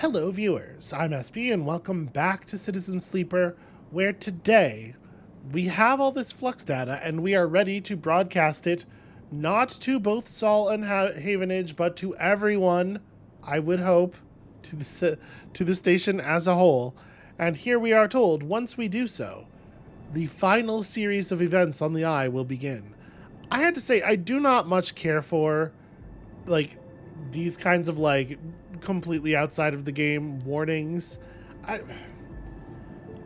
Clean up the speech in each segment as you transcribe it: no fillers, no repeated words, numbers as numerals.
Hello viewers, I'm SB and welcome back to Citizen Sleeper, where today we have all this flux data and we are ready to broadcast it not to both Sol and Havenage, but to everyone, I would hope, to the station as a whole. And here we are told, once we do so, the final series of events on the Eye will begin. I had to say, I do not much care for, these kinds of, completely outside of the game warnings.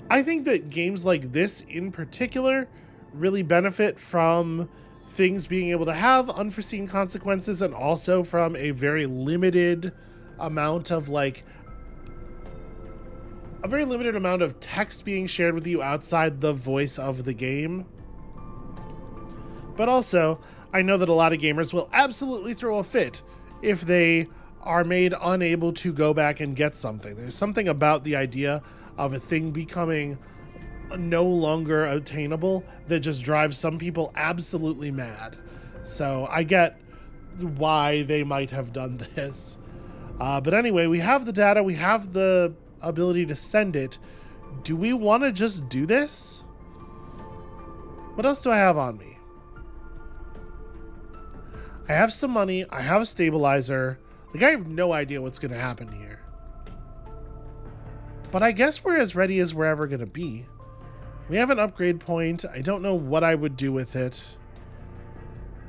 I think that games like this in particular really benefit from things being able to have unforeseen consequences and also from a very limited amount of text being shared with you outside the voice of the game. But also, I know that a lot of gamers will absolutely throw a fit if they are made unable to go back and get something. There's something about the idea of a thing becoming no longer attainable that just drives some people absolutely mad. So I get why they might have done this. But anyway, we have the data, we have the ability to send it. Do we want to just do this? What else do I have on me? I have some money, I have a stabilizer. I have no idea what's going to happen here. But I guess we're as ready as we're ever going to be. We have an upgrade point. I don't know what I would do with it.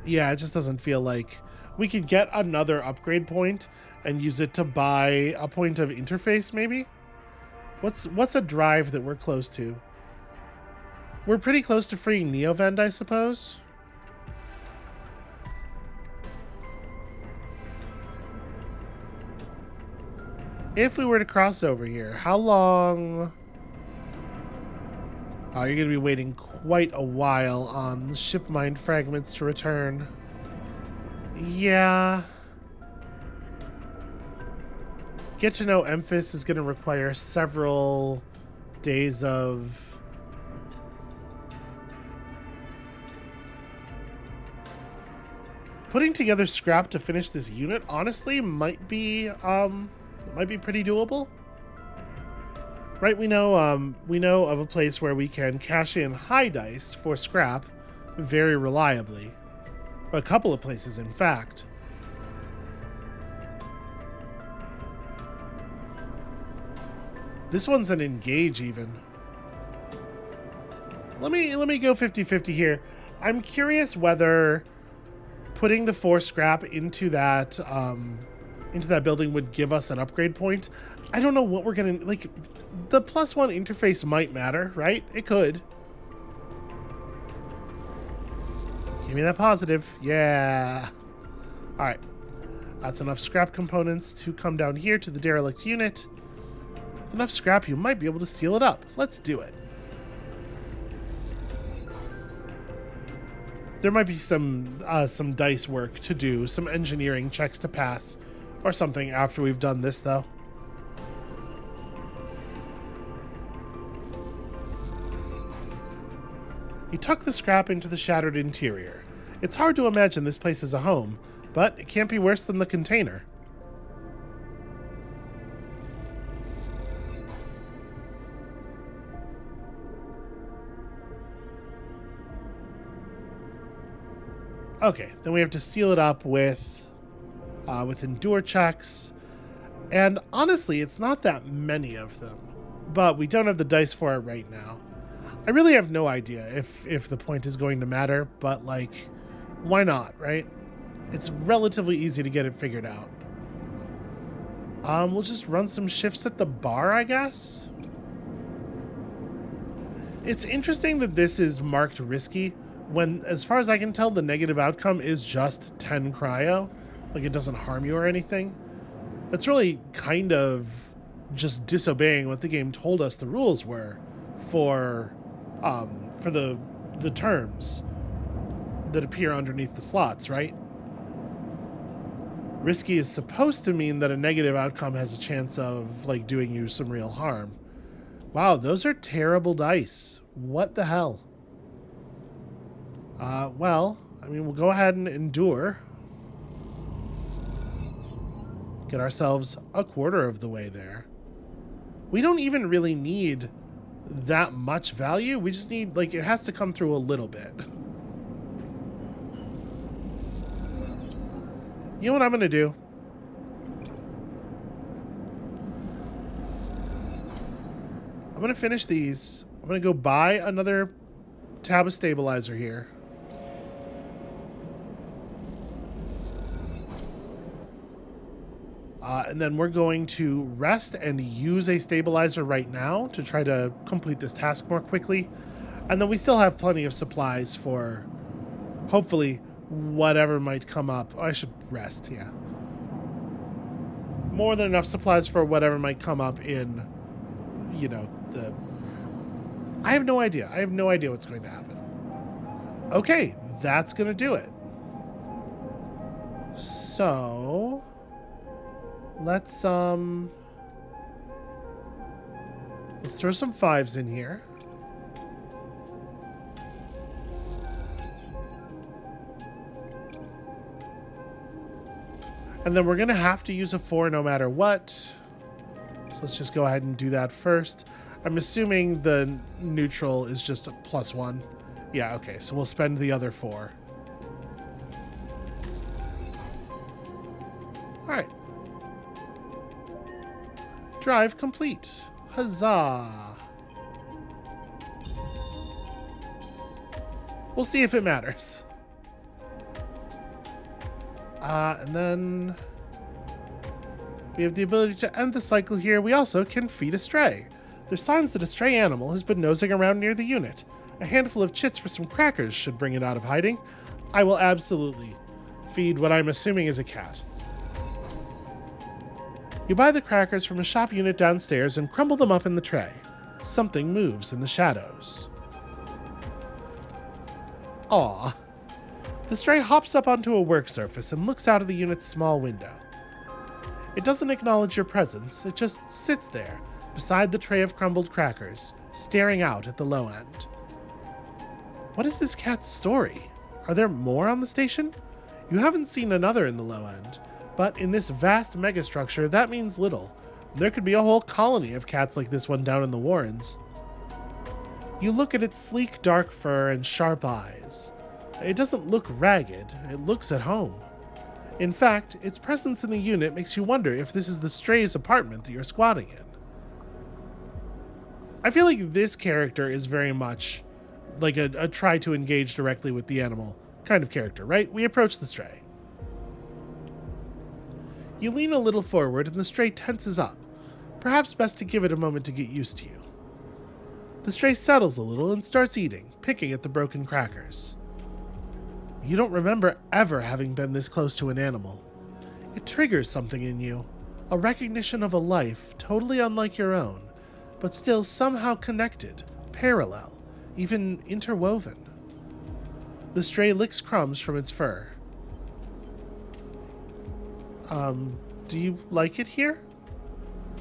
Yeah, it just doesn't feel like we could get another upgrade point and use it to buy a point of interface, maybe? What's a drive that we're close to? We're pretty close to freeing Neovend, I suppose. If we were to cross over here, how long? Oh, you're going to be waiting quite a while on ship mine fragments to return. Yeah. Get to know Memphis is going to require several days of... Putting together scrap to finish this unit, honestly, might be pretty doable. Right, we know of a place where we can cash in high dice for scrap very reliably. A couple of places, in fact. This one's an engage even. Let me go 50-50 here. I'm curious whether putting the 4 scrap into that building would give us an upgrade point. I don't know what we're gonna, the +1 interface might matter, right? It could. Give me that positive. Yeah. All right. That's enough scrap components to come down here to the derelict unit. With enough scrap, you might be able to seal it up. Let's do it. There might be some dice work to do, some engineering checks to pass, or something after we've done this, though. You tuck the scrap into the shattered interior. It's hard to imagine this place as a home, but it can't be worse than the container. Okay, then we have to seal it up with endure checks. And honestly, it's not that many of them, but we don't have the dice for it right now. I really have no idea if the point is going to matter, but why not, right? It's relatively easy to get it figured out. We'll just run some shifts at the bar, I guess. It's interesting that this is marked risky when, as far as I can tell, the negative outcome is just 10 cryo. It doesn't harm you or anything. That's really kind of just disobeying what the game told us the rules were for the terms that appear underneath the slots, right? Risky is supposed to mean that a negative outcome has a chance of doing you some real harm. Wow, those are terrible dice. What the hell? Well, I mean, we'll go ahead and endure. Get ourselves a quarter of the way there. We don't even really need that much value. We just need, like, it has to come through a little bit. You know what I'm going to do? I'm going to finish these. I'm going to go buy another tab of stabilizer here. And then we're going to rest and use a stabilizer right now to try to complete this task more quickly. And then we still have plenty of supplies for, hopefully, whatever might come up. Oh, I should rest, yeah. More than enough supplies for whatever might come up in, you know, the... I have no idea. I have no idea what's going to happen. Okay, that's going to do it. So... let's throw some 5s in here. And then we're going to have to use a 4 no matter what. So let's just go ahead and do that first. I'm assuming the neutral is just a +1. Yeah, okay, so we'll spend the other 4. Alright. Drive complete. Huzzah. We'll see if it matters. And then we have the ability to end the cycle here. We also can feed a stray. There's signs that a stray animal has been nosing around near the unit. A handful of chits for some crackers should bring it out of hiding. I will absolutely feed what I'm assuming is a cat. You buy the crackers from a shop unit downstairs and crumble them up in the tray. Something moves in the shadows. Aw. The stray hops up onto a work surface and looks out of the unit's small window. It doesn't acknowledge your presence, it just sits there, beside the tray of crumbled crackers, staring out at the low end. What is this cat's story? Are there more on the station? You haven't seen another in the low end, but in this vast megastructure, that means little. There could be a whole colony of cats like this one down in the Warrens. You look at its sleek dark fur and sharp eyes. It doesn't look ragged, it looks at home. In fact, its presence in the unit makes you wonder if this is the stray's apartment that you're squatting in. I feel like this character is very much like a try to engage directly with the animal kind of character, right? We approach the stray. You lean a little forward and the stray tenses up. Perhaps best to give it a moment to get used to you. The stray settles a little and starts eating, picking at the broken crackers. You don't remember ever having been this close to an animal. It triggers something in you, a recognition of a life totally unlike your own, but still somehow connected, parallel, even interwoven. The stray licks crumbs from its fur. Do you like it here?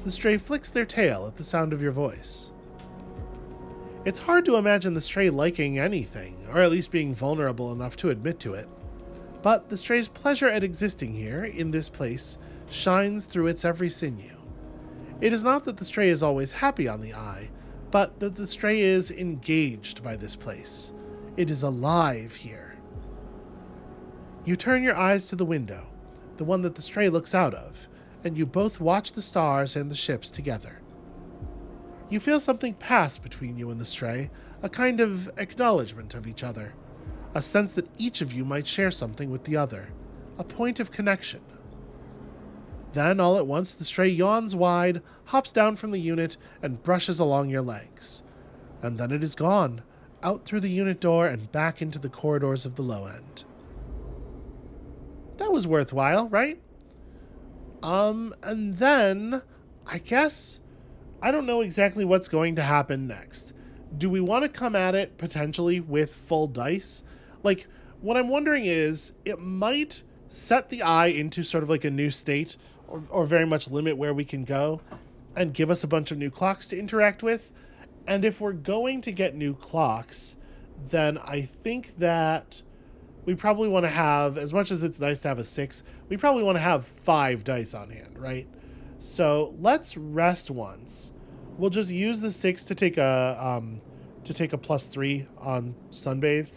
The stray flicks their tail at the sound of your voice. It's hard to imagine the stray liking anything, or at least being vulnerable enough to admit to it. But the stray's pleasure at existing here, in this place, shines through its every sinew. It is not that the stray is always happy on the eye, but that the stray is engaged by this place. It is alive here. You turn your eyes to the window, the one that the stray looks out of, and you both watch the stars and the ships together. You feel something pass between you and the stray, a kind of acknowledgement of each other, a sense that each of you might share something with the other, a point of connection. Then, all at once, the stray yawns wide, hops down from the unit, and brushes along your legs. And then it is gone, out through the unit door and back into the corridors of the low end. That was worthwhile, right? And then, I guess, I don't know exactly what's going to happen next. Do we want to come at it potentially with full dice? Like, what I'm wondering is, it might set the eye into sort of like a new state, or very much limit where we can go, and give us a bunch of new clocks to interact with. And if we're going to get new clocks, then I think that we probably want to have, as much as it's nice to have a 6, we probably want to have 5 dice on hand, right? So let's rest once. We'll just use the 6 to take a +3 on Sunbathe.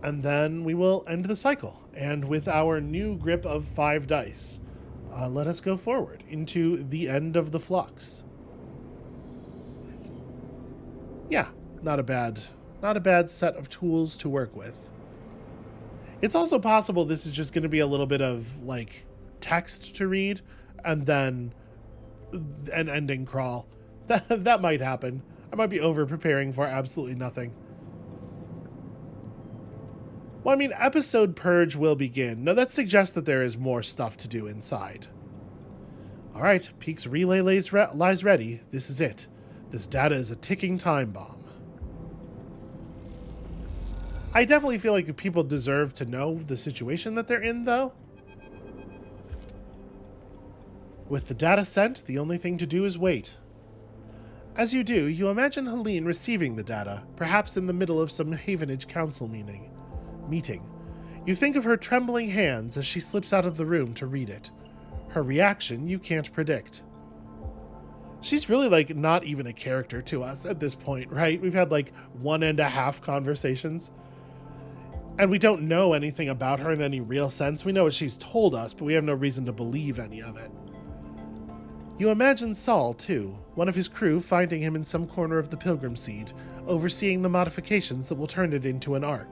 And then we will end the cycle. And with our new grip of 5 dice, let us go forward into the end of the flux. Yeah, not a bad set of tools to work with. It's also possible this is just going to be a little bit of like text to read and then an ending crawl. That might happen. I might be over preparing for absolutely nothing. Well, I mean, episode purge will begin. No, that suggests that there is more stuff to do inside. All right, Peak's relay lies ready. This is it. This data is a ticking time bomb. I definitely feel like people deserve to know the situation that they're in, though. With the data sent, the only thing to do is wait. As you do, you imagine Helene receiving the data, perhaps in the middle of some Havenage Council meeting. You think of her trembling hands as she slips out of the room to read it. Her reaction you can't predict. She's really like not even a character to us at this point, right? We've had like 1.5 conversations. And we don't know anything about her in any real sense. We know what she's told us, but we have no reason to believe any of it. You imagine Saul, too, one of his crew finding him in some corner of the Pilgrim Seed, overseeing the modifications that will turn it into an ark.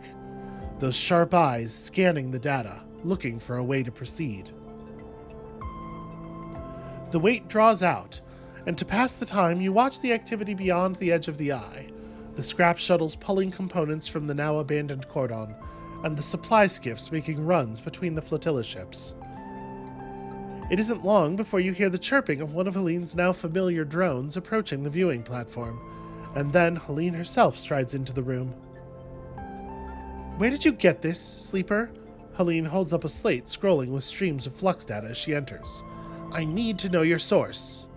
Those sharp eyes scanning the data, looking for a way to proceed. The wait draws out, and to pass the time, you watch the activity beyond the edge of the eye, the scrap shuttles pulling components from the now abandoned cordon, and the supply skiffs making runs between the flotilla ships. It isn't long before you hear the chirping of one of Helene's now familiar drones approaching the viewing platform, and then Helene herself strides into the room. Where did you get this, Sleeper? Helene holds up a slate scrolling with streams of flux data as she enters. I need to know your source.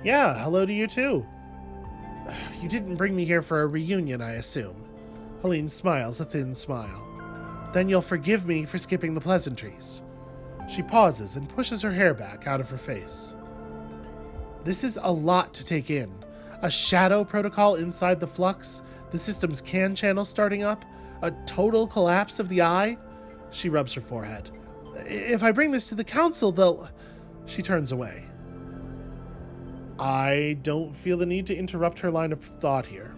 Yeah, hello to you too. You didn't bring me here for a reunion, I assume. Helene smiles a thin smile. Then you'll forgive me for skipping the pleasantries. She pauses and pushes her hair back out of her face. This is a lot to take in. A shadow protocol inside the flux, the system's CAN channel starting up, a total collapse of the eye. She rubs her forehead. If I bring this to the council, they'll... She turns away. I don't feel the need to interrupt her line of thought here.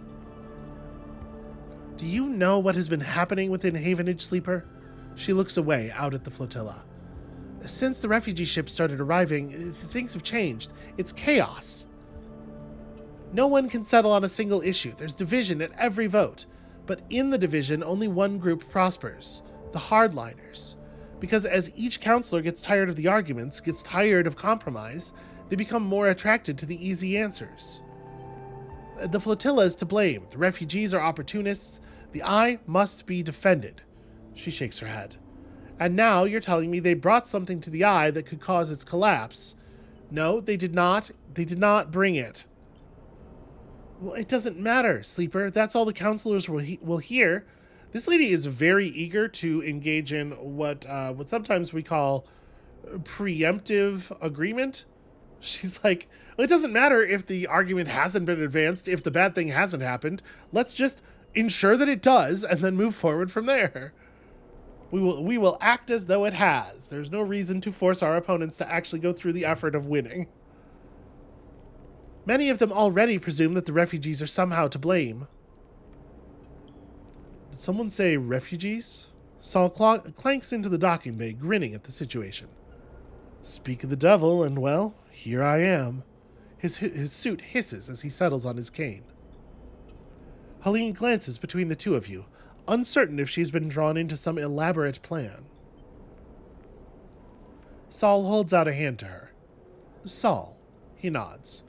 Do you know what has been happening within Havenage, Sleeper? She looks away out at the flotilla. Since the refugee ships started arriving, things have changed. It's chaos. No one can settle on a single issue. There's division at every vote. But in the division, only one group prospers. The hardliners. Because as each counselor gets tired of the arguments, gets tired of compromise, they become more attracted to the easy answers. The flotilla is to blame. The refugees are opportunists. The eye must be defended. She shakes her head. And now you're telling me they brought something to the eye that could cause its collapse. No, they did not. They did not bring it. Well, it doesn't matter, Sleeper. That's all the counselors will hear. This lady is very eager to engage in what sometimes we call preemptive agreement. She's like, well, it doesn't matter if the argument hasn't been advanced, if the bad thing hasn't happened. Let's just ensure that it does and then move forward from there. We will act as though it has. There's no reason to force our opponents to actually go through the effort of winning. Many of them already presume that the refugees are somehow to blame. Did someone say refugees? Saul clanks into the docking bay, grinning at the situation. Speak of the devil, and well, here I am. His suit hisses as he settles on his cane. Helene glances between the two of you, uncertain if she's been drawn into some elaborate plan. Saul holds out a hand to her. Saul, he nods.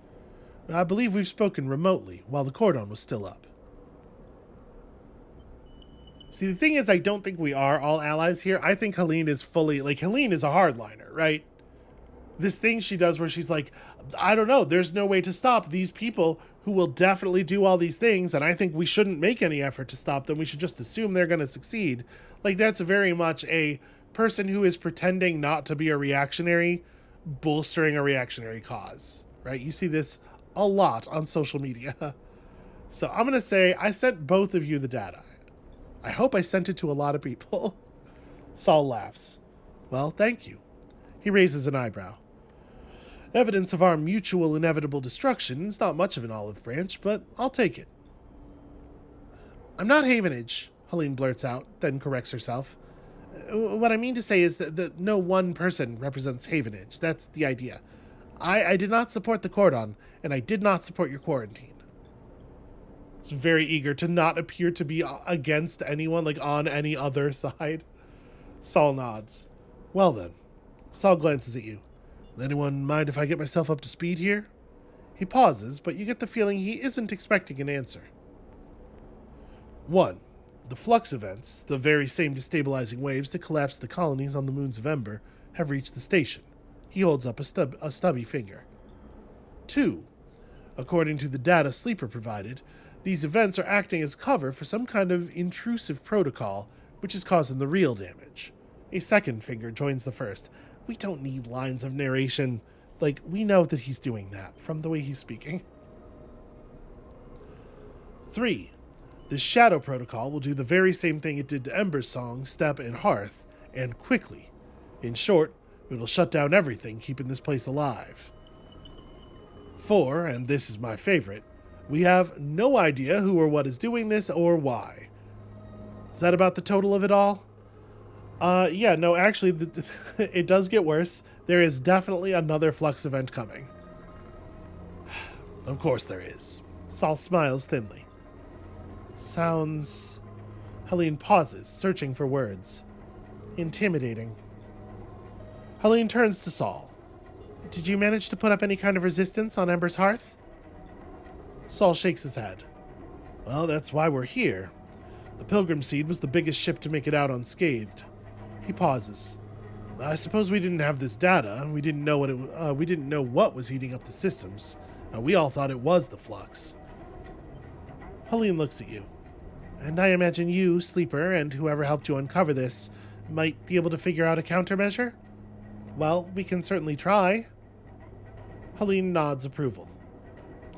I believe we've spoken remotely while the cordon was still up. See, the thing is, I don't think we are all allies here. I think Helene is fully, like, Helene is a hardliner, right? this thing she does where she's like, I don't know, there's no way to stop these people who will definitely do all these things, and I think we shouldn't make any effort to stop them. We should just assume they're going to succeed. Like, that's very much a person who is pretending not to be a reactionary, bolstering a reactionary cause, right? You see this a lot on social media. So I'm going to say I sent both of you the data. I hope I sent it to a lot of people. Saul laughs. Well, thank you. He raises an eyebrow. Evidence of our mutual inevitable destruction is not much of an olive branch, but I'll take it. I'm not Havenage, Helene blurts out, then corrects herself. What I mean to say is that no one person represents Havenage. That's the idea. I did not support the cordon, and I did not support your quarantine. He's very eager to not appear to be against anyone, like on any other side. Saul nods. Well then. Saul glances at you. Anyone mind if I get myself up to speed here? He pauses, but you get the feeling he isn't expecting an answer. 1. The flux events, the very same destabilizing waves that collapsed the colonies on the moons of Ember, have reached the station. He holds up a stubby finger. 2. According to the data Sleeper provided, these events are acting as cover for some kind of intrusive protocol, which is causing the real damage. A second finger joins the first. We don't need lines of narration. Like, we know that he's doing that from the way he's speaking. 3. The Shadow Protocol will do the very same thing it did to Ember's Song, Step, and Hearth, and quickly. In short, it'll shut down everything keeping this place alive. 4, and this is my favorite, we have no idea who or what is doing this or why. Is that about the total of it all? Yeah, no, actually, it does get worse. There is definitely another flux event coming. Of course there is. Saul smiles thinly. Sounds... Helene pauses, searching for words. Intimidating. Helene turns to Saul. Did you manage to put up any kind of resistance on Ember's Hearth? Saul shakes his head. Well, that's why we're here. The Pilgrim Seed was the biggest ship to make it out unscathed. He pauses. I suppose we didn't have this data. We didn't know what was heating up the systems. We all thought it was the flux. Helene looks at you. And I imagine you, Sleeper, and whoever helped you uncover this might be able to figure out a countermeasure? Well, we can certainly try. Helene nods approval.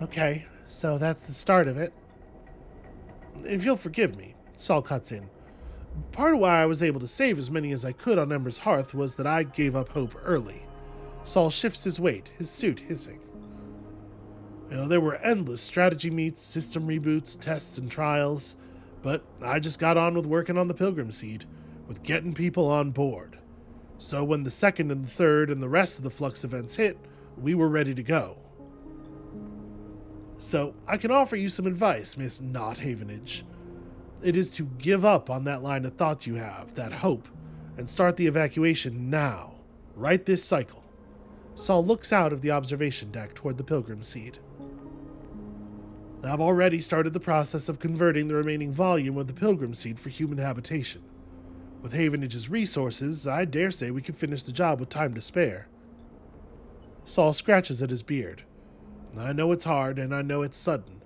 Okay, so that's the start of it. If you'll forgive me, Saul cuts in. Part of why I was able to save as many as I could on Ember's Hearth was that I gave up hope early. Saul shifts his weight, his suit hissing. There were endless strategy meets, system reboots, tests, and trials, but I just got on with working on the Pilgrim Seed, with getting people on board. So when the second and the third and the rest of the flux events hit, we were ready to go. So I can offer you some advice, Miss Not Havenage. It is to give up on that line of thought you have, that hope, and start the evacuation now, right this cycle. Saul looks out of the observation deck toward the Pilgrim Seed. I've already started the process of converting the remaining volume of the Pilgrim Seed for human habitation. With Havenage's resources, I dare say we could finish the job with time to spare. Saul scratches at his beard. I know it's hard and I know it's sudden,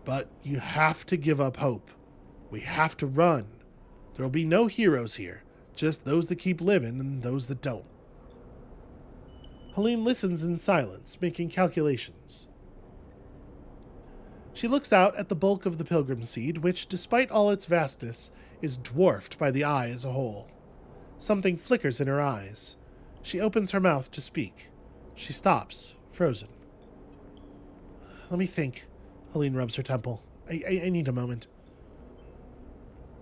but you have to give up hope. We have to run. There'll be no heroes here, just those that keep living and those that don't. Helene listens in silence, making calculations. She looks out at the bulk of the Pilgrim Seed, which, despite all its vastness, is dwarfed by the eye as a whole. Something flickers in her eyes. She opens her mouth to speak. She stops, frozen. Let me think. Helene rubs her temple. I need a moment.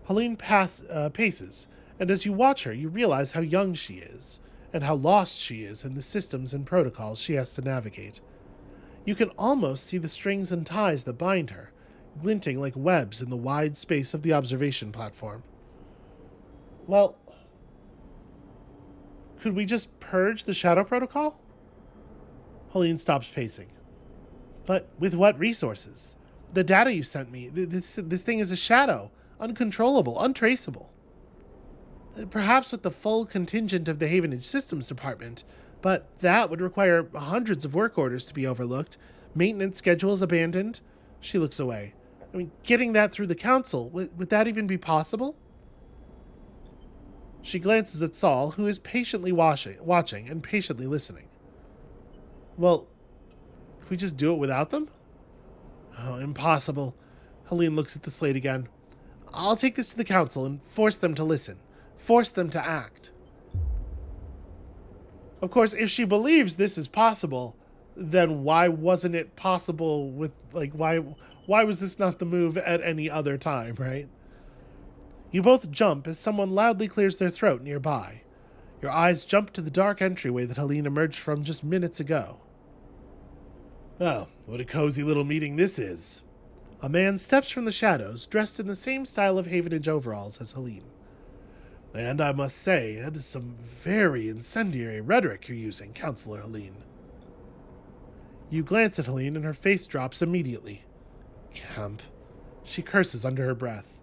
Helene paces, and as you watch her, you realize how young she is, and how lost she is in the systems and protocols she has to navigate. You can almost see the strings and ties that bind her, glinting like webs in the wide space of the observation platform. Well, could we just purge the Shadow Protocol? Helene stops pacing. But with what resources? The data you sent me, this thing is a shadow. Uncontrollable, untraceable. Perhaps with the full contingent of the Havenage Systems Department, But that would require hundreds of work orders to be overlooked, maintenance schedules abandoned. She looks away. I mean, getting that through the council, would that even be possible? She glances at Saul, who is patiently watching and patiently listening. Well, can we just do it without them? Oh, impossible. Helene looks at the slate again. I'll take this to the council and force them to listen. Force them to act. Of course, if she believes this is possible, then why wasn't it possible with, like, why was this not the move at any other time, right? You both jump as someone loudly clears their throat nearby. Your eyes jump to the dark entryway that Helene emerged from just minutes ago. Oh, what a cozy little meeting this is. A man steps from the shadows, dressed in the same style of Havenage overalls as Helene. And I must say, that is some very incendiary rhetoric you're using, Counselor Helene. You glance at Helene and her face drops immediately. Camp. She curses under her breath.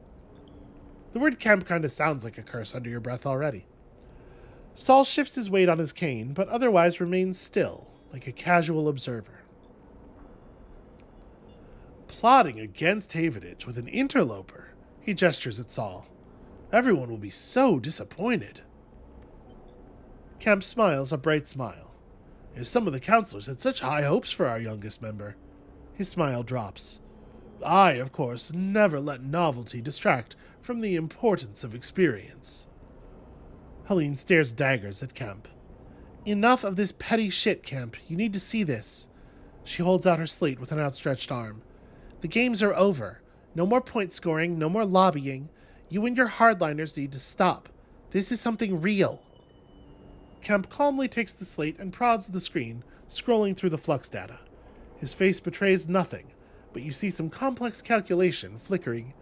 The word camp kind of sounds like a curse under your breath already. Saul shifts his weight on his cane, but otherwise remains still, like a casual observer. Plotting against Havenage with an interloper, he gestures at Saul. Everyone will be so disappointed. Kemp smiles a bright smile. If some of the counselors had such high hopes for our youngest member. His smile drops. I, of course, never let novelty distract from the importance of experience. Helene stares daggers at Kemp. Enough of this petty shit, Kemp. You need to see this. She holds out her slate with an outstretched arm. The games are over. No more point scoring, no more lobbying. You and your hardliners need to stop. This is something real. Kemp calmly takes the slate and prods the screen, scrolling through the flux data. His face betrays nothing, but you see some complex calculation flickering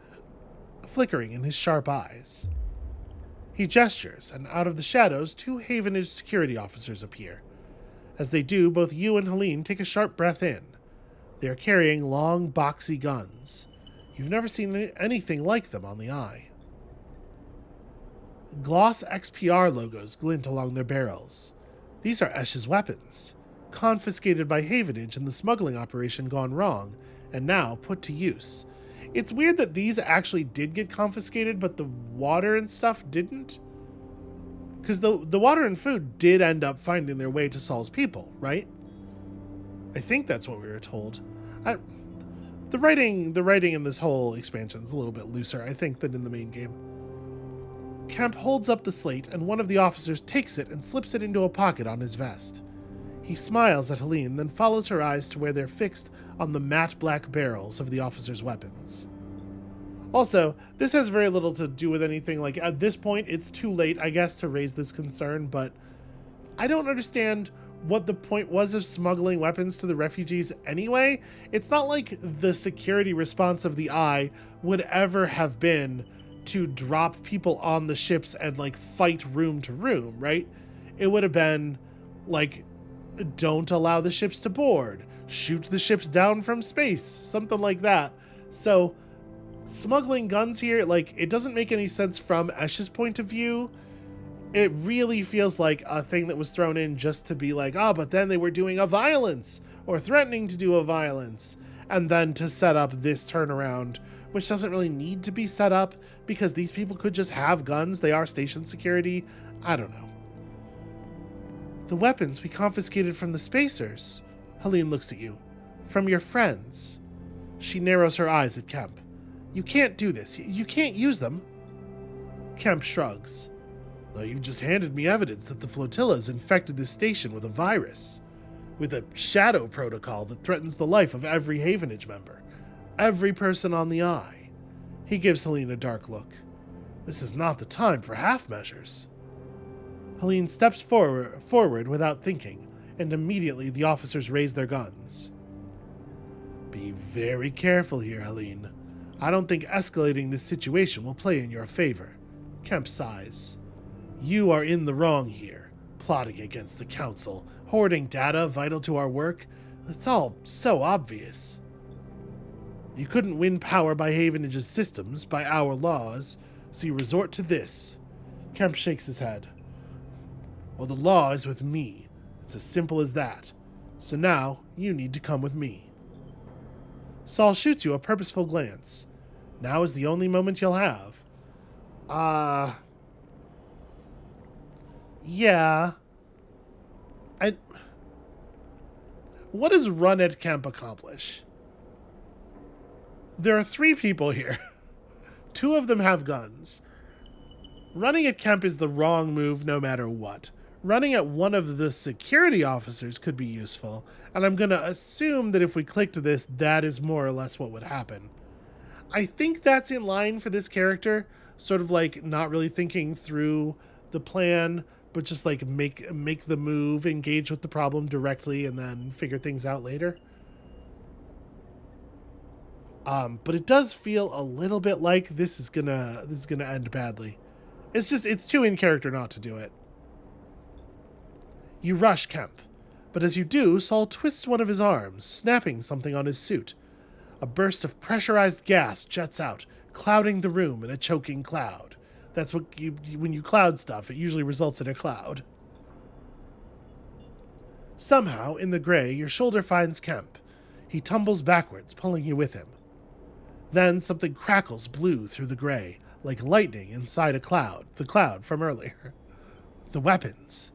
in his sharp eyes. He gestures, and out of the shadows, 2 Havenage security officers appear. As they do, both you and Helene take a sharp breath in. They are carrying long, boxy guns. You've never seen anything like them on the eye. Gloss XPR logos glint along their barrels. These are Esch's weapons, confiscated by Havenage in the smuggling operation gone wrong, and now put to use. It's weird that these actually did get confiscated, but the water and stuff didn't. Because the water and food did end up finding their way to Saul's people, right? I think that's what we were told. The writing in this whole expansion is a little bit looser, I think, than in the main game. Kemp holds up the slate, and one of the officers takes it and slips it into a pocket on his vest. He smiles at Helene, then follows her eyes to where they're fixed on the matte black barrels of the officers' weapons. Also, this has very little to do with anything. Like, at this point, it's too late, I guess, to raise this concern, but I don't understand what the point was of smuggling weapons to the refugees anyway. It's not like the security response of the Eye would ever have been to drop people on the ships and, like, fight room to room, right? It would have been, like, don't allow the ships to board, shoot the ships down from space, something like that. So, smuggling guns here, like, it doesn't make any sense from Esch's point of view. It really feels like a thing that was thrown in just to be like, but then they were doing a violence, or threatening to do a violence, and then to set up this turnaround, which doesn't really need to be set up, because these people could just have guns. They are station security. I don't know. The weapons we confiscated from the spacers. Helene looks at you. From your friends. She narrows her eyes at Kemp. You can't do this. You can't use them. Kemp shrugs. Though you've just handed me evidence that the flotilla's infected this station with a virus. With a shadow protocol that threatens the life of every Havenage member. Every person on the Eye. He gives Helene a dark look. This is not the time for half measures. Helene steps forward without thinking, and immediately the officers raise their guns. Be very careful here, Helene. I don't think escalating this situation will play in your favor. Kemp sighs. You are in the wrong here, plotting against the Council, hoarding data vital to our work. It's all so obvious. You couldn't win power by Havenage's systems, by our laws, so you resort to this. Kemp shakes his head. Well, the law is with me. It's as simple as that. So now, you need to come with me. Saul shoots you a purposeful glance. Now is the only moment you'll have. Yeah. What does run at camp accomplish? There are 3 people here. 2 of them have guns. Running at camp is the wrong move no matter what. Running at one of the security officers could be useful, and I'm going to assume that if we clicked this, that is more or less what would happen. I think that's in line for this character, sort of like not really thinking through the plan, but just like make the move, engage with the problem directly, and then figure things out later. But it does feel a little bit like this is gonna end badly. It's too in character not to do it. You rush Kemp, but as you do, Saul twists one of his arms, snapping something on his suit. A burst of pressurized gas jets out, clouding the room in a choking cloud. That's what when you cloud stuff, it usually results in a cloud. Somehow, in the gray, your shoulder finds Kemp. He tumbles backwards, pulling you with him. Then something crackles blue through the gray, like lightning inside a cloud, the cloud from earlier. The weapons.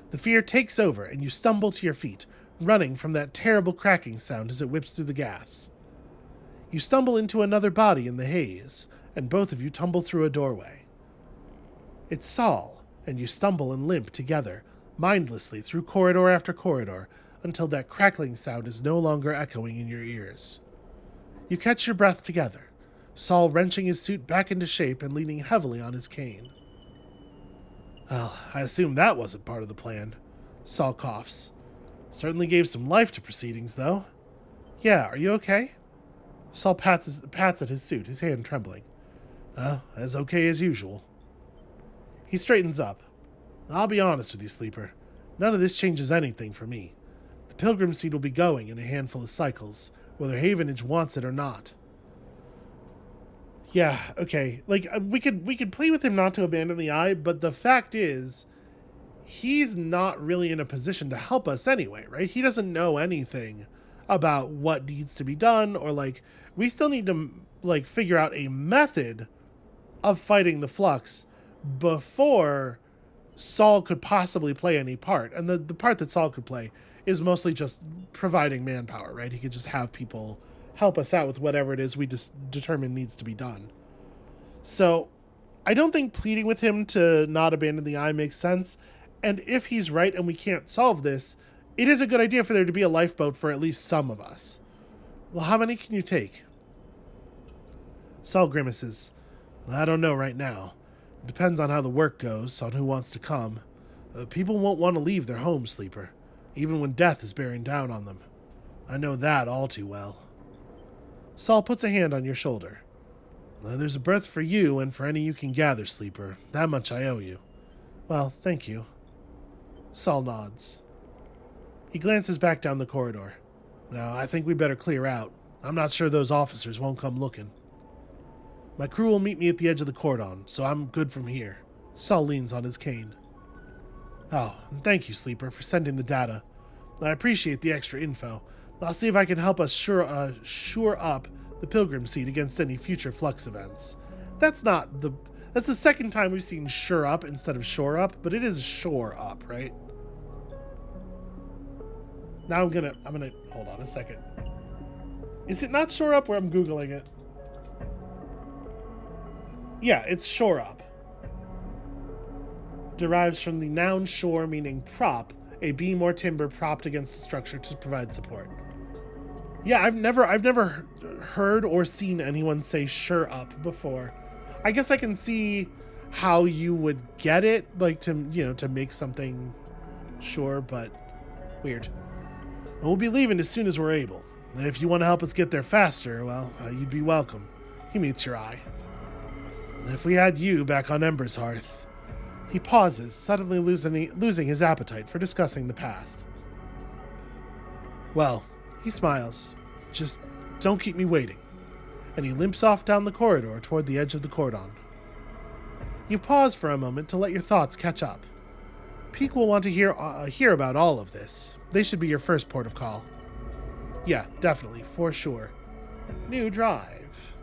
The fear takes over, and you stumble to your feet, running from that terrible cracking sound as it whips through the gas. You stumble into another body in the haze, and both of you tumble through a doorway. It's Saul, and you stumble and limp together, mindlessly through corridor after corridor, until that crackling sound is no longer echoing in your ears. You catch your breath together, Saul wrenching his suit back into shape and leaning heavily on his cane. Well, I assume that wasn't part of the plan. Saul coughs. Certainly gave some life to proceedings, though. Yeah, are you okay? Saul pats at his suit, his hand trembling. As okay as usual. He straightens up. I'll be honest with you, Sleeper. None of this changes anything for me. The Pilgrim Seed will be going in a handful of cycles, whether Havenage wants it or not. Yeah, okay. Like, we could plead with him not to abandon the eye, but the fact is, he's not really in a position to help us anyway, right? He doesn't know anything about what needs to be done, or, like, we still need to, like, figure out a method of fighting the Flux before Saul could possibly play any part. And the part that Saul could play is mostly just providing manpower, right? He could just have people help us out with whatever it is we determine needs to be done. So I don't think pleading with him to not abandon the eye makes sense. And if he's right and we can't solve this, it is a good idea for there to be a lifeboat for at least some of us. Well, how many can you take? Saul grimaces. I don't know right now. It depends on how the work goes, on who wants to come. People won't want to leave their home, Sleeper, even when death is bearing down on them. I know that all too well. Saul puts a hand on your shoulder. There's a berth for you and for any you can gather, Sleeper. That much I owe you. Well, thank you. Saul nods. He glances back down the corridor. Now, I think we better clear out. I'm not sure those officers won't come looking. My crew will meet me at the edge of the cordon, so I'm good from here. Saul leans on his cane. Oh, and thank you, Sleeper, for sending the data. I appreciate the extra info. I'll see if I can help us shore up the Pilgrim Seed against any future Flux events. That's the second time we've seen sure up instead of shore up, but it is shore up, right? Now I'm gonna hold on a second. Is it not shore up, where I'm Googling it? Yeah, it's shore up. Derives from the noun shore, meaning prop, a beam or timber propped against a structure to provide support. Yeah, I've never heard or seen anyone say sure up before. I guess I can see how you would get it, like to make something sure, but weird. We'll be leaving as soon as we're able. If you want to help us get there faster, well, you'd be welcome. He meets your eye. If we had you back on Ember's hearth. He pauses, suddenly losing his appetite for discussing the past. Well, he smiles. Just don't keep me waiting. And he limps off down the corridor toward the edge of the cordon. You pause for a moment to let your thoughts catch up. Peak will want to hear about all of this. They should be your first port of call. Yeah, definitely, for sure. New drive.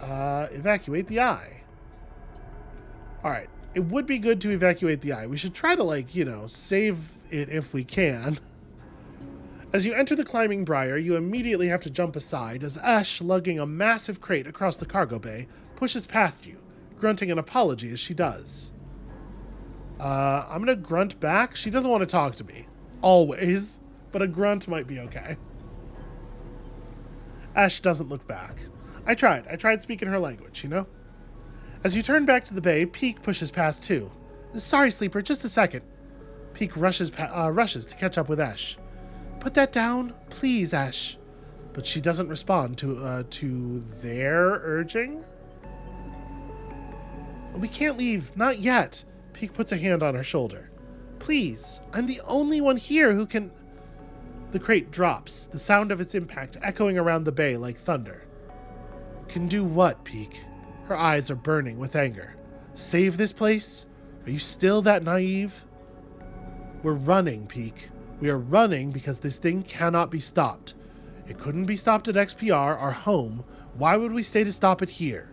Evacuate the eye. Alright, it would be good to evacuate the eye. We should try to, save it if we can. As you enter the climbing briar, you immediately have to jump aside as Ash, lugging a massive crate across the cargo bay, pushes past you, grunting an apology as she does. I'm gonna grunt back. She doesn't want to talk to me. Always. But a grunt might be okay. Ash doesn't look back. I tried speaking her language, As you turn back to the bay, Peak pushes past too. Sorry, Sleeper, just a second. Peak rushes to catch up with Ash. Put that down, please, Ash. But she doesn't respond to their urging. We can't leave, not yet. Peak puts a hand on her shoulder. Please, I'm the only one here who can... The crate drops, the sound of its impact echoing around the bay like thunder. Can do what, Peak? Her eyes are burning with anger. Save this place? Are you still that naive? We're running, Peak. We are running because this thing cannot be stopped. It couldn't be stopped at XPR, our home. Why would we stay to stop it here?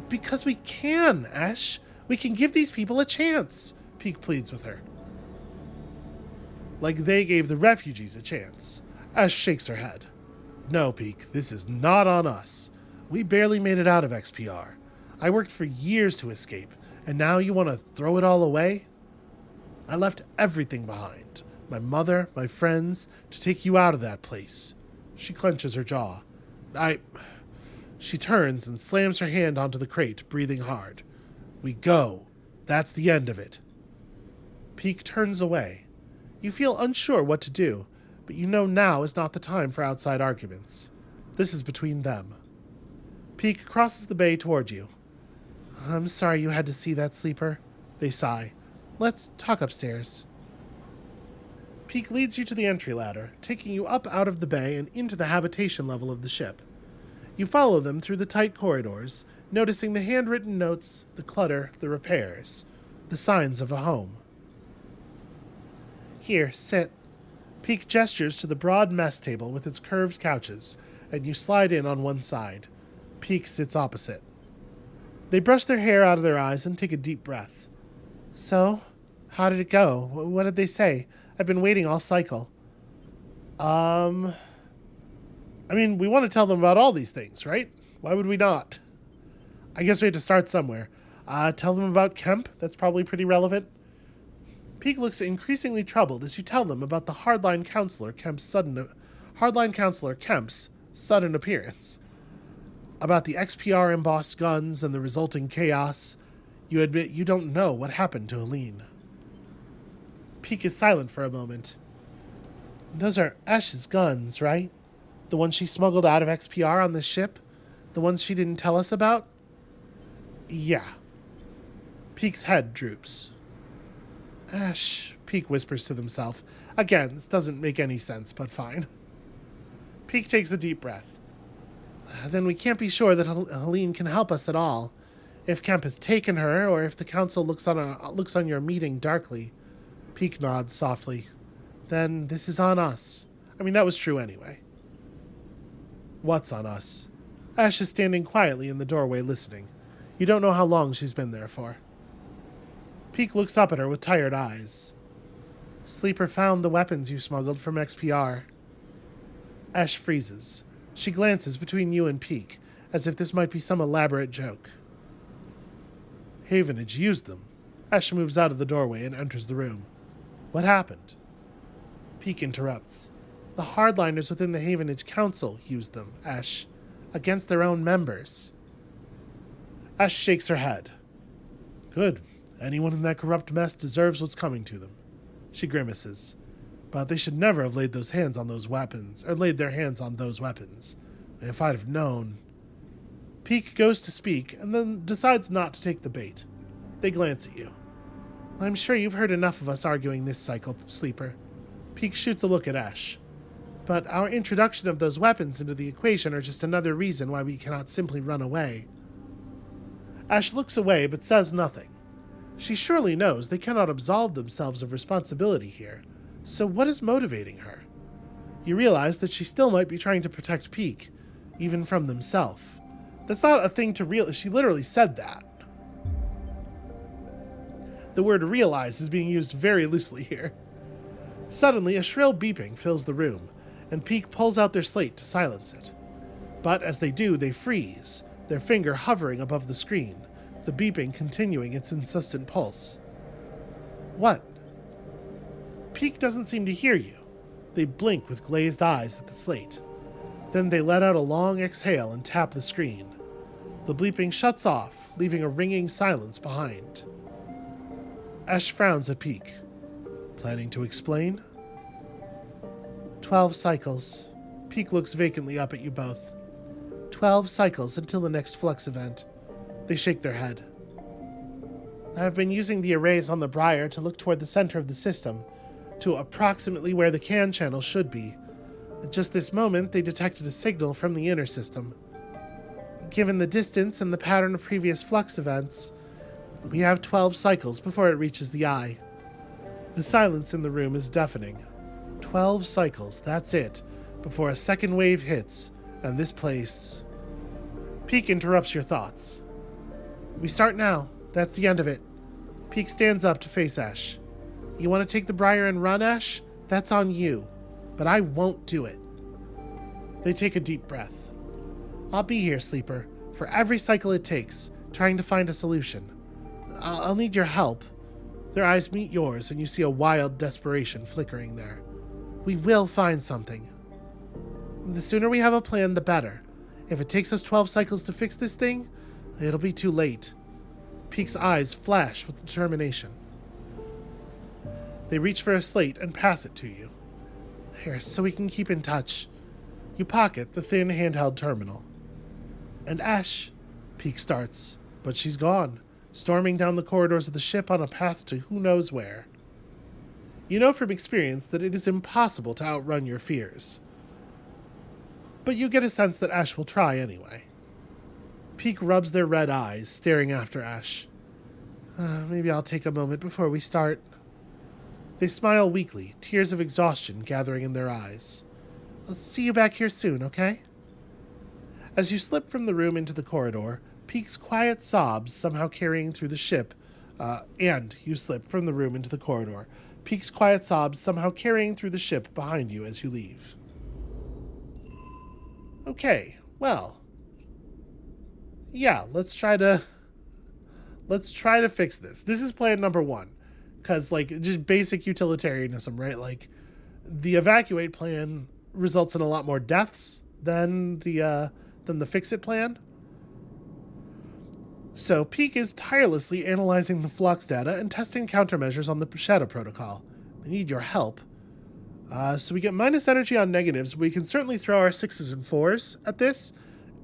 Because we can, Ash. We can give these people a chance, Peak pleads with her. Like they gave the refugees a chance. Ash shakes her head. No, Peak, this is not on us. We barely made it out of XPR. I worked for years to escape, and now you want to throw it all away? I left everything behind. My mother, my friends, to take you out of that place. She clenches her jaw. She turns and slams her hand onto the crate, breathing hard. We go. That's the end of it. Peak turns away. You feel unsure what to do, but you know now is not the time for outside arguments. This is between them. Peak crosses the bay toward you. I'm sorry you had to see that, Sleeper. They sigh. Let's talk upstairs. Peak leads you to the entry ladder, taking you up out of the bay and into the habitation level of the ship. You follow them through the tight corridors, noticing the handwritten notes, the clutter, the repairs, the signs of a home. Here, sit. Peak gestures to the broad mess table with its curved couches, and you slide in on one side. Peak sits opposite. They brush their hair out of their eyes and take a deep breath. So, how did it go? What did they say? I've been waiting all cycle. We want to tell them about all these things, right? Why would we not? I guess we have to start somewhere. Tell them about Kemp. That's probably pretty relevant. Peak looks increasingly troubled as you tell them about the hardline counselor Kemp's sudden appearance. About the XPR embossed guns and the resulting chaos. You admit you don't know what happened to Helene. Peak is silent for a moment. Those are Ash's guns, right? The ones she smuggled out of XPR on the ship? The ones she didn't tell us about? Yeah. Peak's head droops. Ash, Peak whispers to himself. Again, this doesn't make any sense, but fine. Peak takes a deep breath. Then we can't be sure that Helene can help us at all. If Kemp has taken her, or if the council looks on your meeting darkly. Peak nods softly. Then this is on us. That was true anyway. What's on us? Ash is standing quietly in the doorway listening. You don't know how long she's been there for. Peak looks up at her with tired eyes. Sleeper found the weapons you smuggled from XPR. Ash freezes. She glances between you and Peak, as if this might be some elaborate joke. Havenage used them. Ash moves out of the doorway and enters the room. What happened? Peak interrupts. The hardliners within the Havenage Council used them, Ash, against their own members. Ash shakes her head. Good. Anyone in that corrupt mess deserves what's coming to them. She grimaces. But they should never have laid their hands on those weapons. If I'd have known... Peak goes to speak, and then decides not to take the bait. They glance at you. I'm sure you've heard enough of us arguing this cycle, Sleeper. Peak shoots a look at Ash. But our introduction of those weapons into the equation are just another reason why we cannot simply run away. Ash looks away, but says nothing. She surely knows they cannot absolve themselves of responsibility here. So what is motivating her? You realize that she still might be trying to protect Peak, even from themselves. That's not a thing to realize. She literally said that. The word realize is being used very loosely here. Suddenly, a shrill beeping fills the room, and Peak pulls out their slate to silence it. But as they do, they freeze, their finger hovering above the screen, the beeping continuing its insistent pulse. What? Peak doesn't seem to hear you. They blink with glazed eyes at the slate. Then they let out a long exhale and tap the screen. The bleeping shuts off, leaving a ringing silence behind. Ash frowns at Peak. Planning to explain? 12 cycles. Peak looks vacantly up at you both. 12 cycles until the next flux event. They shake their head. I have been using the arrays on the Briar to look toward the center of the system, to approximately where the CAN channel should be. At just this moment, they detected a signal from the inner system. Given the distance and the pattern of previous flux events, we have 12 cycles before it reaches the eye. The silence in the room is deafening. 12 cycles, that's it, before a second wave hits, and this place... Peak interrupts your thoughts. We start now. That's the end of it. Peak stands up to face Ash. You want to take the Briar and run, Ash? That's on you. But I won't do it. They take a deep breath. I'll be here, Sleeper, for every cycle it takes, trying to find a solution. I'll need your help. Their eyes meet yours, and you see a wild desperation flickering there. We will find something. The sooner we have a plan, the better. If it takes us 12 cycles to fix this thing, it'll be too late. Peak's eyes flash with determination. They reach for a slate and pass it to you. Here, so we can keep in touch. You pocket the thin handheld terminal. And Ash, Peak starts, but she's gone, storming down the corridors of the ship on a path to who knows where. You know from experience that it is impossible to outrun your fears. But you get a sense that Ash will try anyway. Peak rubs their red eyes, staring after Ash. Maybe I'll take a moment before we start. They smile weakly, tears of exhaustion gathering in their eyes. I'll see you back here soon, okay? As you slip from the room into the corridor, Peak's quiet sobs somehow carrying through the ship, and you slip from the room into the corridor. Peak's quiet sobs somehow carrying through the ship behind you as you leave. Okay, well. Yeah, let's try to fix this. This is plan number 1. Because, like, just basic utilitarianism, right? Like, the evacuate plan results in a lot more deaths than the fix-it plan. So, Peak is tirelessly analyzing the flux data and testing countermeasures on the Shadow Protocol. They need your help. So we get minus energy on negatives. We can certainly throw our 6s and 4s at this.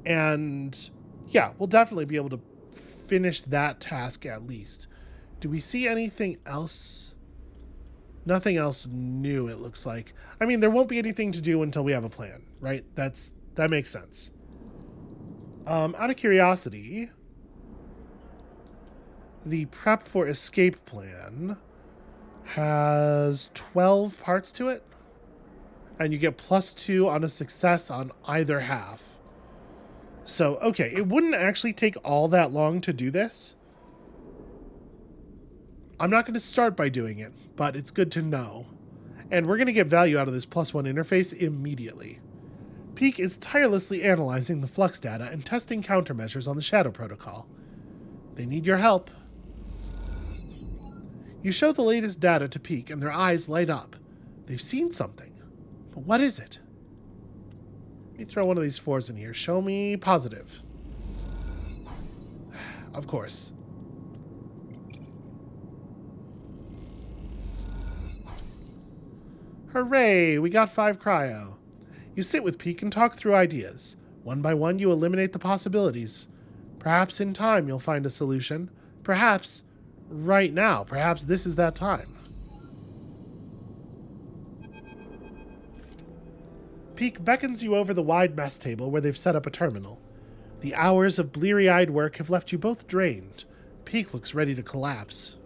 And, yeah, we'll definitely be able to finish that task at least. Do we see anything else? Nothing else new, it looks like. I mean, there won't be anything to do until we have a plan, right? That makes sense. Out of curiosity, the prep for escape plan has 12 parts to it, and you get +2 on a success on either half. So, okay, it wouldn't actually take all that long to do this. I'm not going to start by doing it, but it's good to know. And we're going to get value out of this +1 interface immediately. Peak is tirelessly analyzing the flux data and testing countermeasures on the Shadow Protocol. They need your help. You show the latest data to Peak and their eyes light up. They've seen something. But what is it? Let me throw one of these 4s in here. Show me positive. Of course. Hooray! We got 5 cryo. You sit with Peak and talk through ideas. One by one, you eliminate the possibilities. Perhaps in time you'll find a solution. Perhaps right now. Perhaps this is that time. Peak beckons you over the wide mess table where they've set up a terminal. The hours of bleary-eyed work have left you both drained. Peak looks ready to collapse.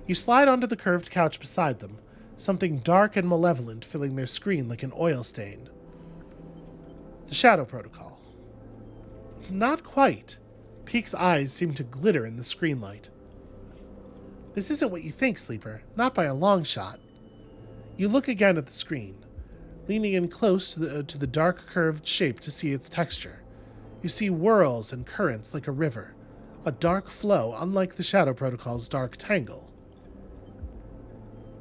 You slide onto the curved couch beside them, something dark and malevolent filling their screen like an oil stain. The Shadow Protocol. Not quite. Peek's eyes seem to glitter in the screen light. This isn't what you think, Sleeper. Not by a long shot. You look again at the screen, leaning in close to the dark curved shape to see its texture. You see whirls and currents like a river, a dark flow unlike the Shadow Protocol's dark tangle.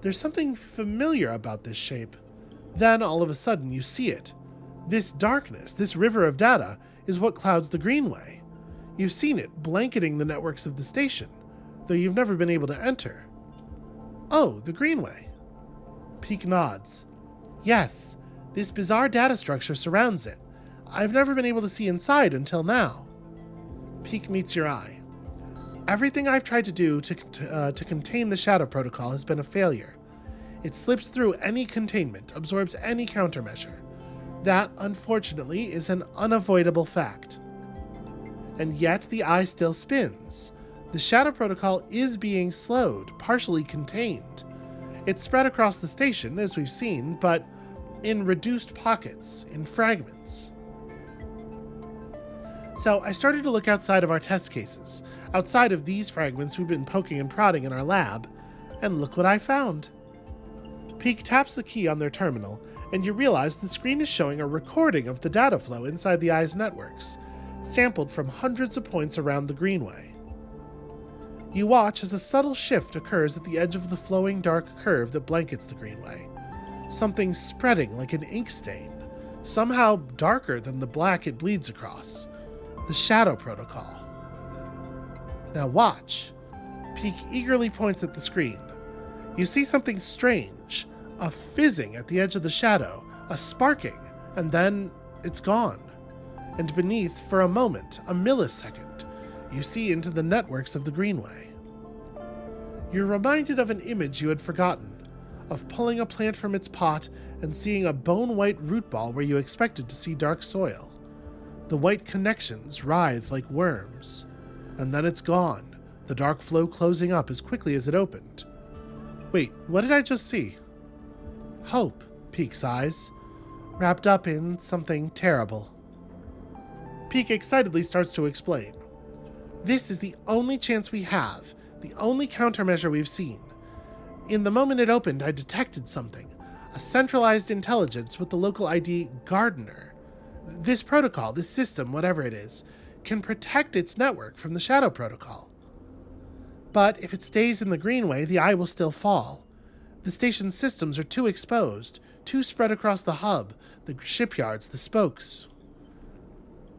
There's something familiar about this shape. Then, all of a sudden, you see it. This darkness, this river of data, is what clouds the Greenway. You've seen it blanketing the networks of the station, though you've never been able to enter. Oh, the Greenway. Peek nods. Yes, this bizarre data structure surrounds it. I've never been able to see inside until now. Peek meets your eye. Everything I've tried to do to contain the Shadow Protocol has been a failure. It slips through any containment, absorbs any countermeasure. That, unfortunately, is an unavoidable fact. And yet the eye still spins. The Shadow Protocol is being slowed, partially contained. It's spread across the station, as we've seen, but in reduced pockets, in fragments. So I started to look outside of our test cases, outside of these fragments we've been poking and prodding in our lab, and look what I found. Peek taps the key on their terminal, and you realize the screen is showing a recording of the data flow inside the eye's networks, sampled from hundreds of points around the Greenway. You watch as a subtle shift occurs at the edge of the flowing dark curve that blankets the Greenway, something spreading like an ink stain, somehow darker than the black it bleeds across. The Shadow Protocol. Now watch. Peek eagerly points at the screen. You see something strange, a fizzing at the edge of the shadow, a sparking, and then it's gone. And beneath, for a moment, a millisecond, you see into the networks of the Greenway. You're reminded of an image you had forgotten, of pulling a plant from its pot and seeing a bone-white root ball where you expected to see dark soil. The white connections writhe like worms. And then it's gone, the dark flow closing up as quickly as it opened. Wait, what did I just see? Hope, Peek's eyes, wrapped up in something terrible. Peek excitedly starts to explain. This is the only chance we have, the only countermeasure we've seen. In the moment it opened, I detected something, a centralized intelligence with the local ID Gardener. This protocol, this system, whatever it is, can protect its network from the Shadow Protocol. But if it stays in the Greenway, the eye will still fall. The station's systems are too exposed, too spread across the hub, the shipyards, the spokes.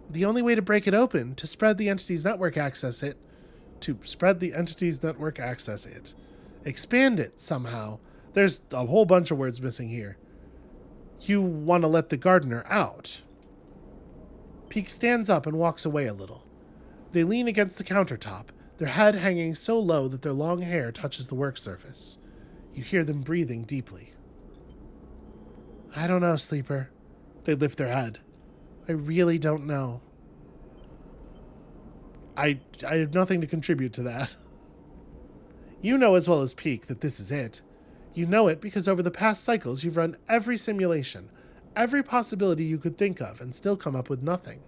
The only way to break it open, to spread the entity's network access it, expand it somehow. There's a whole bunch of words missing here. You want to let the Gardener out. Peek stands up and walks away a little. They lean against the countertop, their head hanging so low that their long hair touches the work surface. You hear them breathing deeply. I don't know, Sleeper. They lift their head. I really don't know. I have nothing to contribute to that. You know as well as Peek that this is it. You know it because over the past cycles you've run every simulation, every possibility you could think of, and still come up with nothing.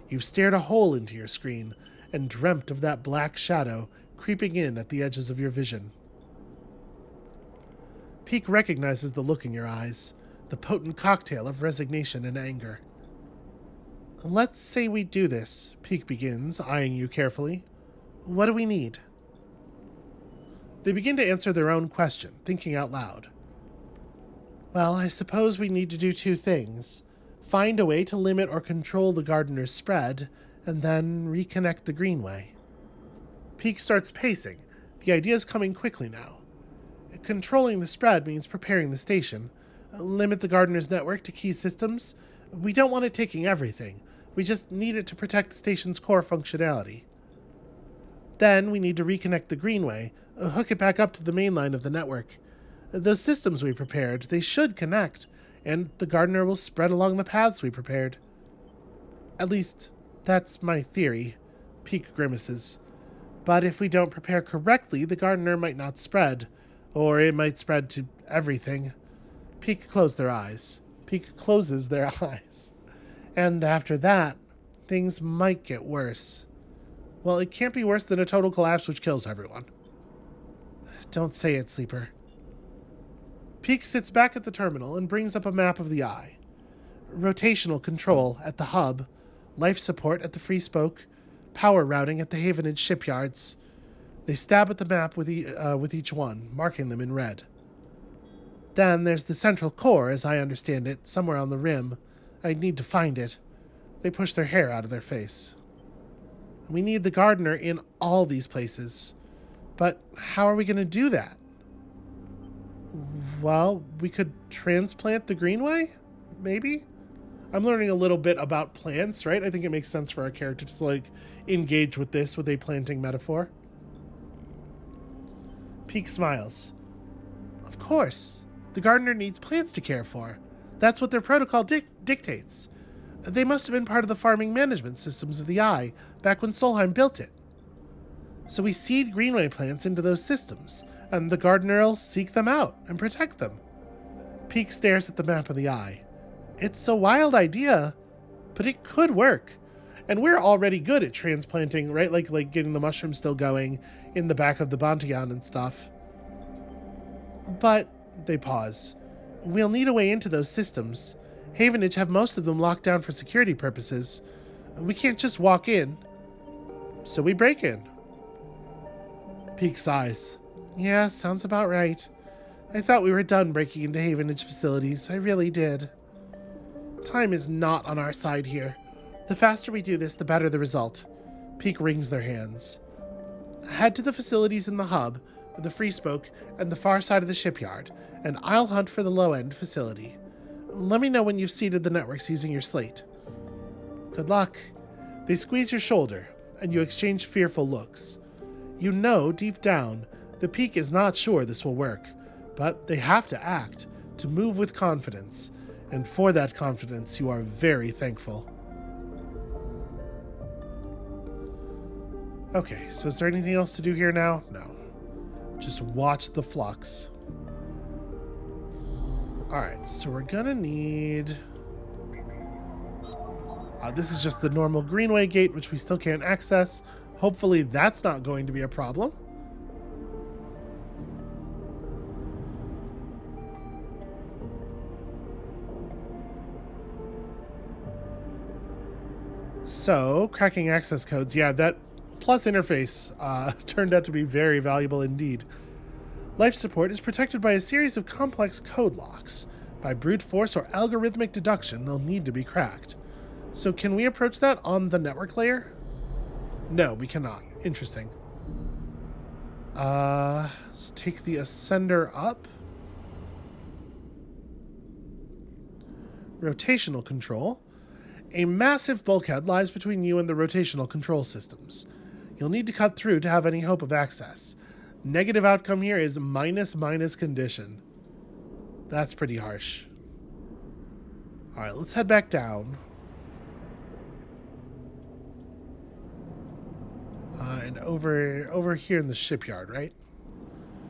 You've stared a hole into your screen and dreamt of that black shadow creeping in at the edges of your vision. Peek recognizes the look in your eyes, the potent cocktail of resignation and anger. Let's say we do this, Peek begins, eyeing you carefully. What do we need? They begin to answer their own question, thinking out loud. Well, I suppose we need to do two things. Find a way to limit or control the Gardener's spread, and then reconnect the Greenway. Peek starts pacing. The idea's coming quickly now. Controlling the spread means preparing the station. Limit the Gardener's network to key systems. We don't want it taking everything. We just need it to protect the station's core functionality. Then we need to reconnect the Greenway, hook it back up to the main line of the network. Those systems we prepared, they should connect, and the Gardener will spread along the paths we prepared. At least, that's my theory. Peek grimaces. But if we don't prepare correctly, the gardener might not spread, or it might spread to everything. Peek closes their eyes. And after that, things might get worse. Well, it can't be worse than a total collapse which kills everyone. Don't say it, Sleeper. Peek sits back at the terminal and brings up a map of the eye. Rotational control at the hub, life support at the Free Spoke, power routing at the Havenage shipyards. They stab at the map with each one, marking them in red. Then there's the central core, as I understand it, somewhere on the rim. I need to find it. They push their hair out of their face. We need the gardener in all these places. But how are we going to do that? Well, we could transplant the Greenway? Maybe? I'm learning a little bit about plants, right? I think it makes sense for our character to engage with this with a planting metaphor. Peek smiles. Of course. The gardener needs plants to care for. That's what their protocol dictates. They must have been part of the farming management systems of the Eye back when Solheim built it. So we seed Greenway plants into those systems, and the gardener will seek them out and protect them. Peek stares at the map of the Eye. It's a wild idea, but it could work. And we're already good at transplanting, right? Like getting the mushrooms still going in the back of the Bantian and stuff. But they pause. We'll need a way into those systems. Havenage have most of them locked down for security purposes. We can't just walk in. So we break in. Peek sighs. Yeah, sounds about right. I thought we were done breaking into Havenage facilities. I really did. Time is not on our side here. The faster we do this, the better the result. Peek wrings their hands. Head to the facilities in the hub, the Free Spoke, and the far side of the shipyard, and I'll hunt for the low-end facility. Let me know when you've seeded the networks using your slate. Good luck. They squeeze your shoulder, and you exchange fearful looks. You know, deep down, the Peek is not sure this will work, but they have to act, to move with confidence, and for that confidence you are very thankful. Okay, so is there anything else to do here now? No. Just watch the flux. Alright, so we're gonna need... this is just the normal Greenway gate, which we still can't access. Hopefully that's not going to be a problem. So, cracking access codes. Yeah, that plus interface turned out to be very valuable indeed. Life support is protected by a series of complex code locks. By brute force or algorithmic deduction, they'll need to be cracked. So can we approach that on the network layer? No, we cannot. Interesting. Let's take the ascender up. Rotational control. A massive bulkhead lies between you and the rotational control systems. You'll need to cut through to have any hope of access. Negative outcome here is minus condition. That's pretty harsh. Alright, let's head back down. And over here in the shipyard, right?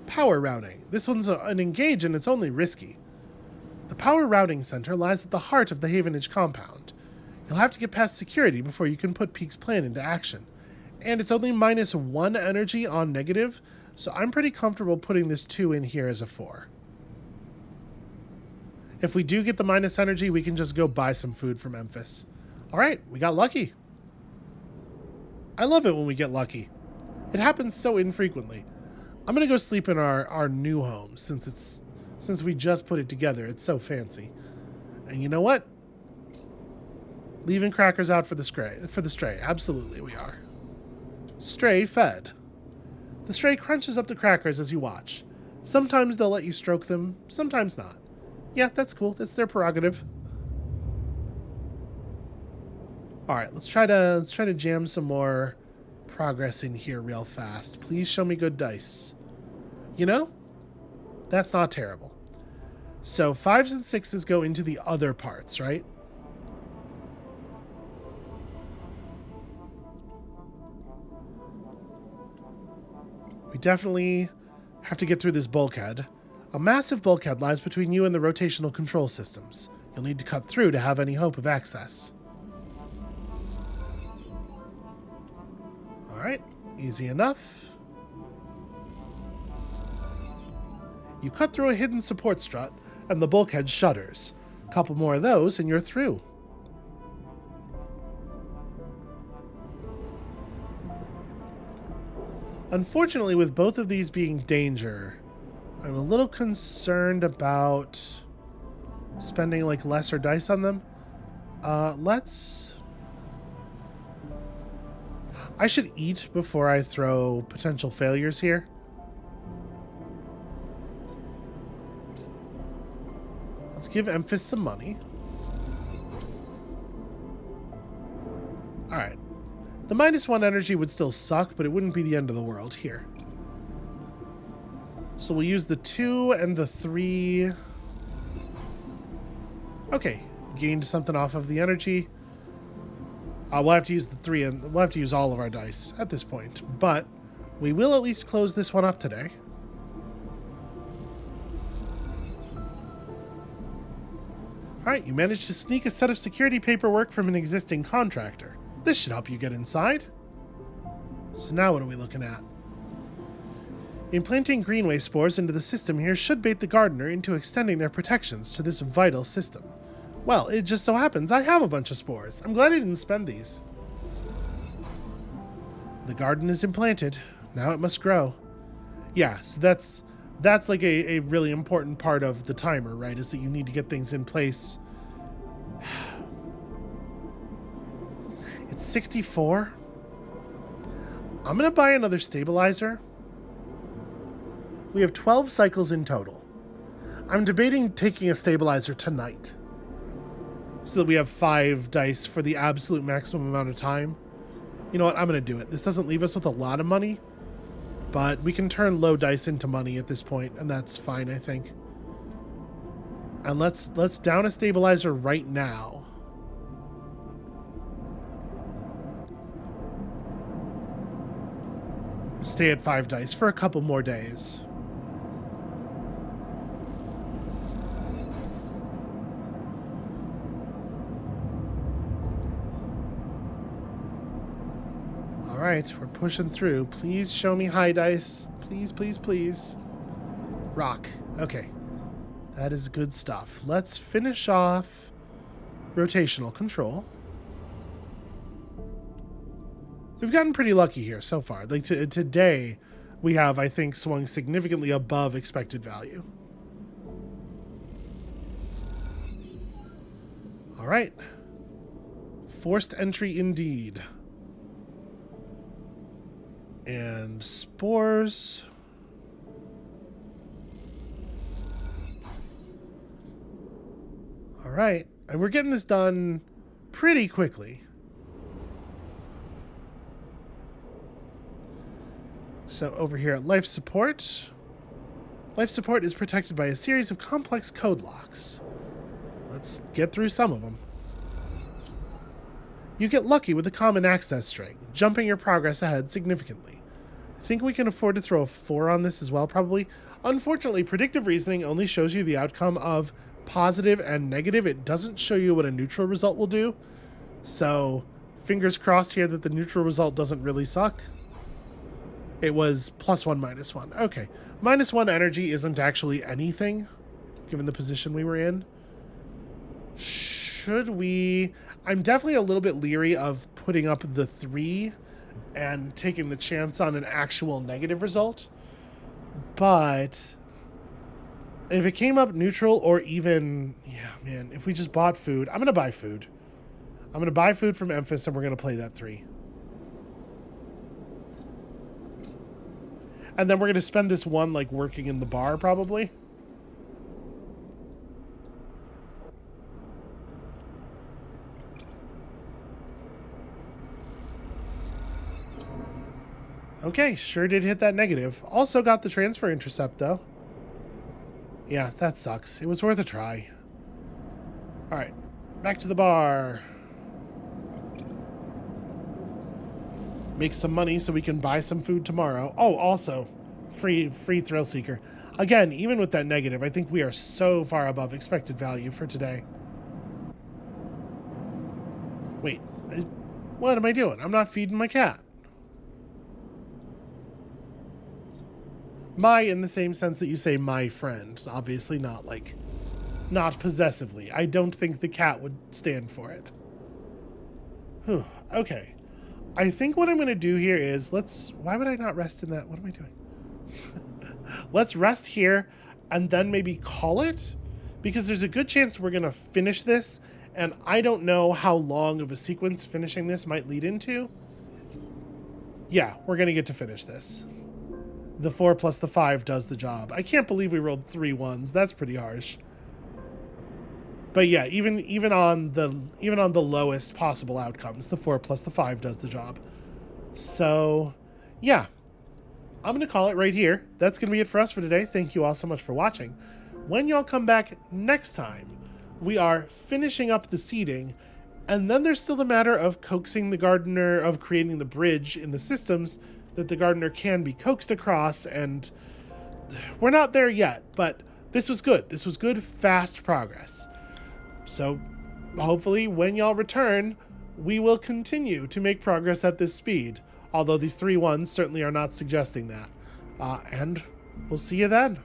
Power routing. This one's an engage and it's only risky. The power routing center lies at the heart of the Havenage compound. You'll have to get past security before you can put Peek's plan into action. And it's only -1 energy on negative, so I'm pretty comfortable putting this 2 in here as a 4. If we do get the minus energy, we can just go buy some food from Memphis. Alright, we got lucky. I love it when we get lucky. It happens so infrequently. I'm gonna go sleep in our new home since we just put it together. It's so fancy. And you know what? Leaving crackers out for the stray. Absolutely we are. Stray fed. The stray crunches up the crackers as you watch. Sometimes they'll let you stroke them, sometimes not. Yeah, that's cool. That's their prerogative. Alright, let's try to jam some more progress in here real fast. Please show me good dice. You know? That's not terrible. So 5s and 6s go into the other parts, right? We definitely have to get through this bulkhead. A massive bulkhead lies between you and the rotational control systems. You'll need to cut through to have any hope of access. Alright, easy enough. You cut through a hidden support strut, and the bulkhead shudders. A couple more of those, and you're through. Unfortunately, with both of these being danger, I'm a little concerned about spending like lesser dice on them. I should eat before I throw potential failures here. Let's give Emphas some money. Alright. The -1 energy would still suck, but it wouldn't be the end of the world here. So we'll use the 2 and the 3. Okay, gained something off of the energy. We'll have to use the 3, and we'll have to use all of our dice at this point. But we will at least close this one up today. Alright, you managed to sneak a set of security paperwork from an existing contractor. This should help you get inside. So now what are we looking at? Implanting greenway spores into the system here should bait the gardener into extending their protections to this vital system. Well, it just so happens I have a bunch of spores. I'm glad I didn't spend these. The garden is implanted. Now it must grow. Yeah, so that's like a really important part of the timer, right? Is that you need to get things in place. It's 64. I'm going to buy another stabilizer. We have 12 cycles in total. I'm debating taking a stabilizer tonight, so that we have 5 dice for the absolute maximum amount of time. You know what? I'm going to do it. This doesn't leave us with a lot of money, but we can turn low dice into money at this point, and that's fine, I think. And let's down a stabilizer right now. Stay at 5 dice for a couple more days. Alright, we're pushing through. Please show me high dice. Please, please, please. Rock. Okay. That is good stuff. Let's finish off rotational control. We've gotten pretty lucky here so far. Like today, we have, I think, swung significantly above expected value. Alright. Forced entry indeed. And spores. All right. And we're getting this done pretty quickly. So over here at life support. Life support is protected by a series of complex code locks. Let's get through some of them. You get lucky with the common access string, jumping your progress ahead significantly. I think we can afford to throw a 4 on this as well, probably. Unfortunately, predictive reasoning only shows you the outcome of positive and negative. It doesn't show you what a neutral result will do. So, fingers crossed here that the neutral result doesn't really suck. It was +1, -1. Okay. -1 energy isn't actually anything, given the position we were in. Should we... I'm definitely a little bit leery of putting up the 3 and taking the chance on an actual negative result. But if it came up neutral or even... Yeah, man, if we just bought food... I'm going to buy food. I'm going to buy food from Memphis and we're going to play that 3. And then we're going to spend this 1 like working in the bar probably. Okay, sure did hit that negative. Also got the transfer intercept, though. Yeah, that sucks. It was worth a try. Alright, back to the bar. Make some money so we can buy some food tomorrow. Oh, also, Free thrill seeker. Again, even with that negative, I think we are so far above expected value for today. Wait, what am I doing? I'm not feeding my cat. My in the same sense that you say my friend. Obviously not like, not possessively. I don't think the cat would stand for it. Whew, okay. I think what I'm going to do here is, why would I not rest in that? What am I doing? Let's rest here and then maybe call it, because there's a good chance we're going to finish this, and I don't know how long of a sequence finishing this might lead into. Yeah, we're going to get to finish this. The 4 plus the 5 does the job. I can't believe we rolled 3 1s. That's pretty harsh. But yeah, even on the lowest possible outcomes, the 4 plus the 5 does the job. So, yeah. I'm going to call it right here. That's going to be it for us for today. Thank you all so much for watching. When y'all come back next time, we are finishing up the seeding, and then there's still the matter of coaxing the gardener, of creating the bridge in the systems that the gardener can be coaxed across, and we're not there yet, but this was good. This was good, fast progress. So hopefully when y'all return, we will continue to make progress at this speed, although these 3 1s certainly are not suggesting that. And we'll see you then.